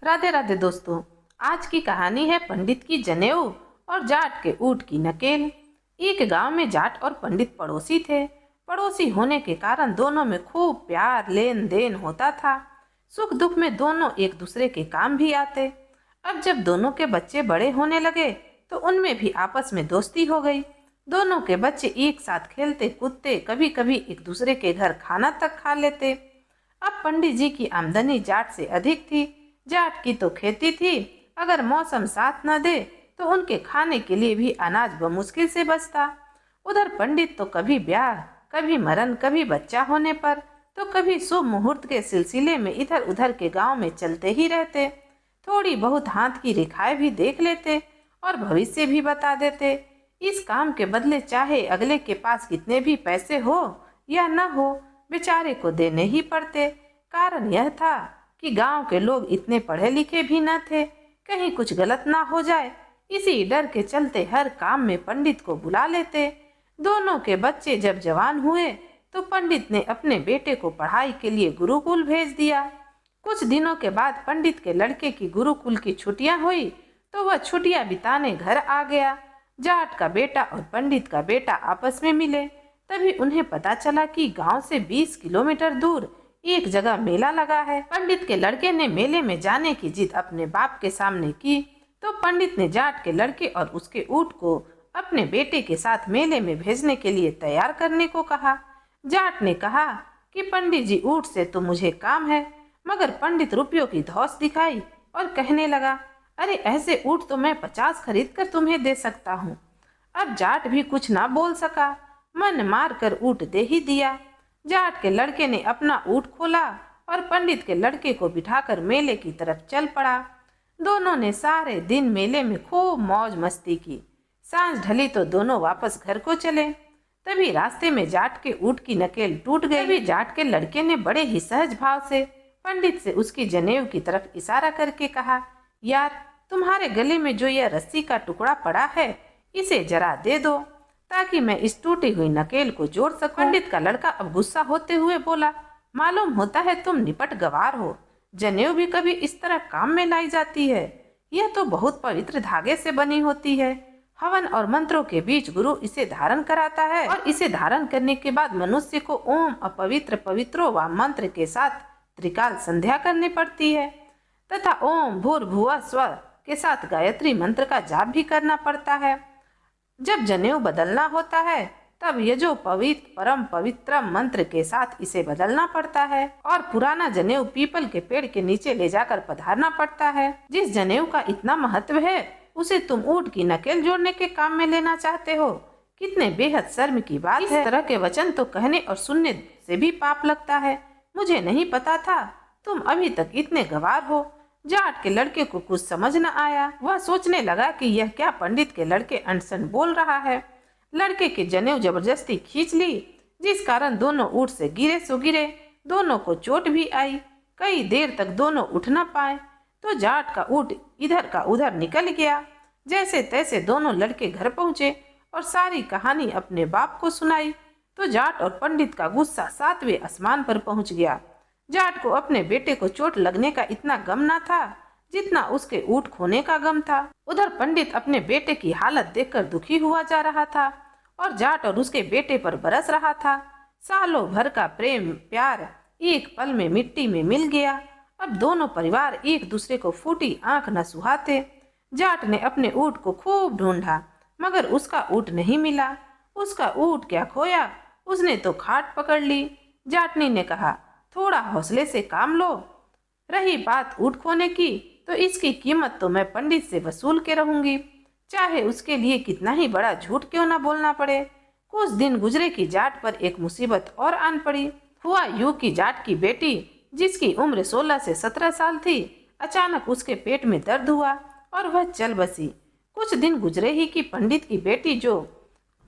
राधे राधे दोस्तों। आज की कहानी है पंडित की जनेऊ और जाट के ऊँट की नकेल। एक गांव में जाट और पंडित पड़ोसी थे। पड़ोसी होने के कारण दोनों में खूब प्यार लेन देन होता था। सुख दुख में दोनों एक दूसरे के काम भी आते। अब जब दोनों के बच्चे बड़े होने लगे तो उनमें भी आपस में दोस्ती हो गई। दोनों के बच्चे एक साथ खेलते कूदते, कभी कभी एक दूसरे के घर खाना तक खा लेते। अब पंडित जी की आमदनी जाट से अधिक थी। जाट की तो खेती थी, अगर मौसम साथ न दे तो उनके खाने के लिए भी अनाज बमुश्किल से बचता। उधर पंडित तो कभी ब्याह, कभी मरण, कभी बच्चा होने पर तो कभी शुभ मुहूर्त के सिलसिले में इधर उधर के गांव में चलते ही रहते। थोड़ी बहुत हाथ की रेखाएं भी देख लेते और भविष्य भी बता देते। इस काम के बदले चाहे अगले के पास कितने भी पैसे हो या न हो, बेचारे को देने ही पड़ते। कारण यह था कि गांव के लोग इतने पढ़े लिखे भी न थे, कहीं कुछ गलत ना हो जाए, इसी डर के चलते हर काम में पंडित को बुला लेते। दोनों के बच्चे जब जवान हुए तो पंडित ने अपने बेटे को पढ़ाई के लिए गुरुकुल भेज दिया। कुछ दिनों के बाद पंडित के लड़के की गुरुकुल की छुट्टियां हुई तो वह छुट्टियां बिताने घर आ गया। जाट का बेटा और पंडित का बेटा आपस में मिले। तभी उन्हें पता चला कि गांव से 20 किलोमीटर दूर एक जगह मेला लगा है। पंडित के लड़के ने मेले में जाने की जिद अपने बाप के सामने की तो पंडित ने जाट के लड़के और उसके ऊँट को अपने बेटे के साथ मेले में भेजने के लिए तैयार करने को कहा। जाट ने कहा कि पंडित जी, ऊँट से तो मुझे काम है। मगर पंडित रुपयों की धौंस दिखाई और कहने लगा, अरे ऐसे ऊँट तो मैं 50 खरीद कर तुम्हें दे सकता हूँ। अब जाट भी कुछ ना बोल सका, मन मार कर ऊँट दे ही दिया। जाट के लड़के ने अपना ऊँट खोला और पंडित के लड़के को बिठाकर मेले की तरफ चल पड़ा। दोनों ने सारे दिन मेले में खूब मौज मस्ती की। सांझ ढली तो दोनों वापस घर को चले। तभी रास्ते में जाट के ऊँट की नकेल टूट गई। तभी जाट के लड़के ने बड़े ही सहज भाव से पंडित से उसकी जनेऊ की तरफ इशारा करके कहा, यार, तुम्हारे गले में जो यह रस्सी का टुकड़ा पड़ा है, इसे जरा दे दो ताकि मैं इस टूटी हुई नकेल को जोड़ सकूं। पंडित का लड़का अब गुस्सा होते हुए बोला, मालूम होता है तुम निपट गवार हो। जनेऊ भी कभी इस तरह काम में लाई जाती है। यह तो बहुत पवित्र धागे से बनी होती है। हवन और मंत्रों के बीच गुरु इसे धारण कराता है और इसे धारण करने के बाद मनुष्य को ओम अपवित्र पवित्रो व मंत्र के साथ त्रिकाल संध्या करनी पड़ती है तथा ओम भूर्भुवः स्वः के साथ गायत्री मंत्र का जाप भी करना पड़ता है। जब जनेऊ बदलना होता है तब यजो पवित्र परम पवित्र मंत्र के साथ इसे बदलना पड़ता है और पुराना जनेऊ पीपल के पेड़ के नीचे ले जाकर पधारना पड़ता है। जिस जनेऊ का इतना महत्व है उसे तुम ऊँट की नकेल जोड़ने के काम में लेना चाहते हो। कितने बेहद शर्म की बात है। इस तरह के वचन तो कहने और सुनने से भी पाप लगता है। मुझे नहीं पता था तुम अभी तक इतने गवार हो। जाट के लड़के को कुछ समझ न आया। वह सोचने लगा कि यह क्या पंडित के लड़के अनसन बोल रहा है। लड़के की जनेऊ जबरदस्ती खींच ली, जिस कारण दोनों ऊँट से गिरे सो गिरे। दोनों को चोट भी आई। कई देर तक दोनों उठ न पाए तो जाट का ऊँट इधर का उधर निकल गया। जैसे तैसे दोनों लड़के घर पहुँचे और सारी कहानी अपने बाप को सुनाई तो जाट और पंडित का गुस्सा 7वें आसमान पर पहुँच गया। जाट को अपने बेटे को चोट लगने का इतना गम न था जितना उसके ऊँट खोने का गम था। उधर पंडित अपने बेटे की हालत देखकर दुखी हुआ जा रहा था और जाट और उसके बेटे पर बरस रहा था। सालों भर का प्रेम प्यार एक पल में मिट्टी में मिल गया। अब दोनों परिवार एक दूसरे को फूटी आंख न सुहाते। जाट ने अपने ऊँट को खूब ढूंढा मगर उसका ऊँट नहीं मिला। उसका ऊँट क्या खोया, उसने तो खाट पकड़ ली। जाटनी ने कहा, थोड़ा हौसले से काम लो। रही बात ऊँट खोने की तो इसकी कीमत तो मैं पंडित से वसूल के रहूंगी, चाहे उसके लिए कितना ही बड़ा झूठ क्यों ना बोलना पड़े। कुछ दिन गुजरे की जाट पर एक मुसीबत और आन पड़ी। हुआ यूं कि जाट की बेटी, जिसकी उम्र 16 से 17 साल थी, अचानक उसके पेट में दर्द हुआ और वह चल बसी। कुछ दिन गुजरे ही कि पंडित की बेटी, जो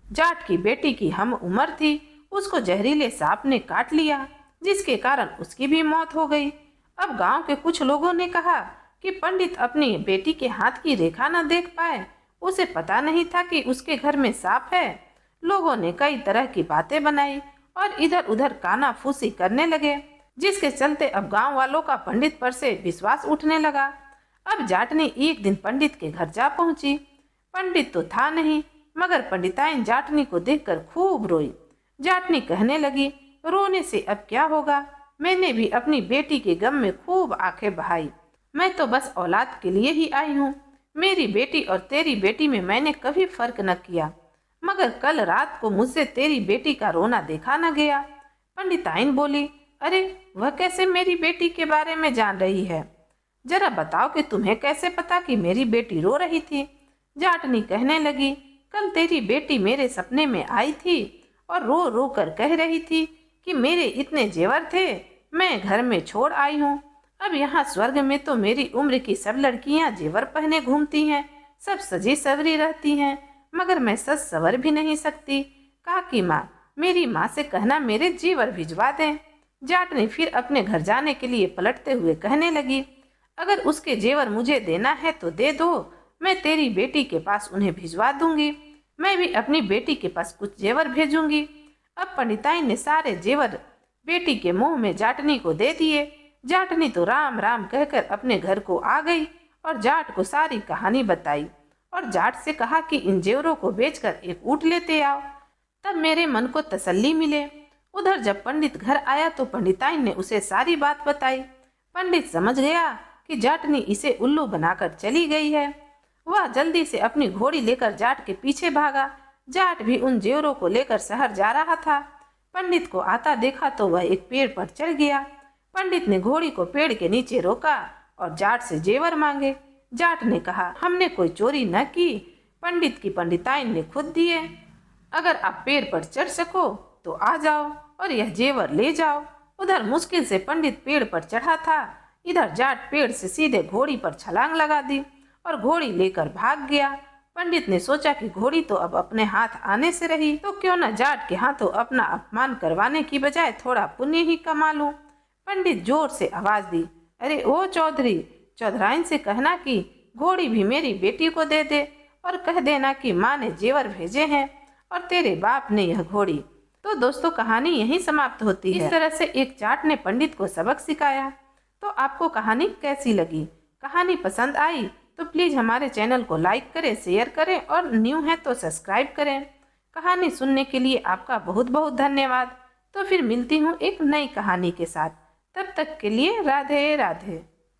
जाट की बेटी की हम उम्र थी, उसको जहरीले सांप ने काट लिया, जिसके कारण उसकी भी मौत हो गई। अब गांव के कुछ लोगों ने कहा कि पंडित अपनी बेटी के हाथ की रेखा न देख पाए, उसे पता नहीं था कि उसके घर में सांप है। लोगों ने कई तरह की बातें बनाई और इधर उधर कानाफूसी करने लगे, जिसके चलते अब गांव वालों का पंडित पर से विश्वास उठने लगा। अब जाटनी एक दिन पंडित के घर जा पहुंची। पंडित तो था नहीं, मगर पंडिताइन जाटनी को देखकर खूब रोई। जाटनी कहने लगी, रोने से अब क्या होगा, मैंने भी अपनी बेटी के गम में खूब आंखें बहाई। मैं तो बस औलाद के लिए ही आई हूँ। मेरी बेटी और तेरी बेटी में मैंने कभी फर्क न किया, मगर कल रात को मुझसे तेरी बेटी का रोना देखा न गया। पंडिताइन बोली, अरे वह कैसे मेरी बेटी के बारे में जान रही है? जरा बताओ कि तुम्हें कैसे पता कि मेरी बेटी रो रही थी? जाटनी कहने लगी, कल तेरी बेटी मेरे सपने में आई थी और रो रो कर कह रही थी कि मेरे इतने जेवर थे, मैं घर में छोड़ आई हूँ। अब यहाँ स्वर्ग में तो मेरी उम्र की सब लड़कियाँ जेवर पहने घूमती हैं, सब सजी सवरी रहती हैं, मगर मैं सज सवर भी नहीं सकती। काकी माँ, मेरी माँ से कहना मेरे जेवर भिजवा दें। जाटनी फिर अपने घर जाने के लिए पलटते हुए कहने लगी, अगर उसके जेवर मुझे देना है तो दे दो, मैं तेरी बेटी के पास उन्हें भिजवा दूंगी। मैं भी अपनी बेटी के पास कुछ जेवर भेजूंगी। अब पंडिताइन ने सारे जेवर बेटी के मुंह में जाटनी को दे दिए। जाटनी तो राम राम कहकर अपने घर को आ गई और जाट को सारी कहानी बताई और जाट से कहा कि इन जेवरों को बेचकर एक ऊँट लेते आओ, तब मेरे मन को तसल्ली मिले। उधर जब पंडित घर आया तो पंडिताइन ने उसे सारी बात बताई। पंडित समझ गया कि जाटनी इसे उल्लू बनाकर चली गई है। वह जल्दी से अपनी घोड़ी लेकर जाट के पीछे भागा। जाट भी उन जेवरों को लेकर शहर जा रहा था। पंडित को आता देखा तो वह एक पेड़ पर चढ़ गया। पंडित ने घोड़ी को पेड़ के नीचे रोका और जाट से जेवर मांगे। जाट ने कहा, हमने कोई चोरी न की, पंडित की पंडिताइन ने खुद दिए। अगर आप पेड़ पर चढ़ सको तो आ जाओ और यह जेवर ले जाओ। उधर मुश्किल से पंडित पेड़ पर चढ़ा था, इधर जाट पेड़ से सीधे घोड़ी पर छलांग लगा दी और घोड़ी लेकर भाग गया। पंडित ने सोचा कि घोड़ी तो अब अपने हाथ आने से रही, तो क्यों न जाट के हाथों अपना अपमान करवाने की बजाय थोड़ा पुण्य ही कमा लूं। पंडित जोर से आवाज दी, अरे ओ चौधरी, चौधराइन से कहना कि घोड़ी भी मेरी बेटी को दे दे और कह देना कि माँ ने जेवर भेजे हैं और तेरे बाप ने यह घोड़ी। तो दोस्तों, कहानी यहीं समाप्त होती है। इस तरह से एक जाट ने पंडित को सबक सिखाया। तो आपको कहानी कैसी लगी? कहानी पसंद आई तो प्लीज़ हमारे चैनल को लाइक करें, शेयर करें और न्यू है तो सब्सक्राइब करें। कहानी सुनने के लिए आपका बहुत बहुत धन्यवाद। तो फिर मिलती हूँ एक नई कहानी के साथ। तब तक के लिए राधे राधे।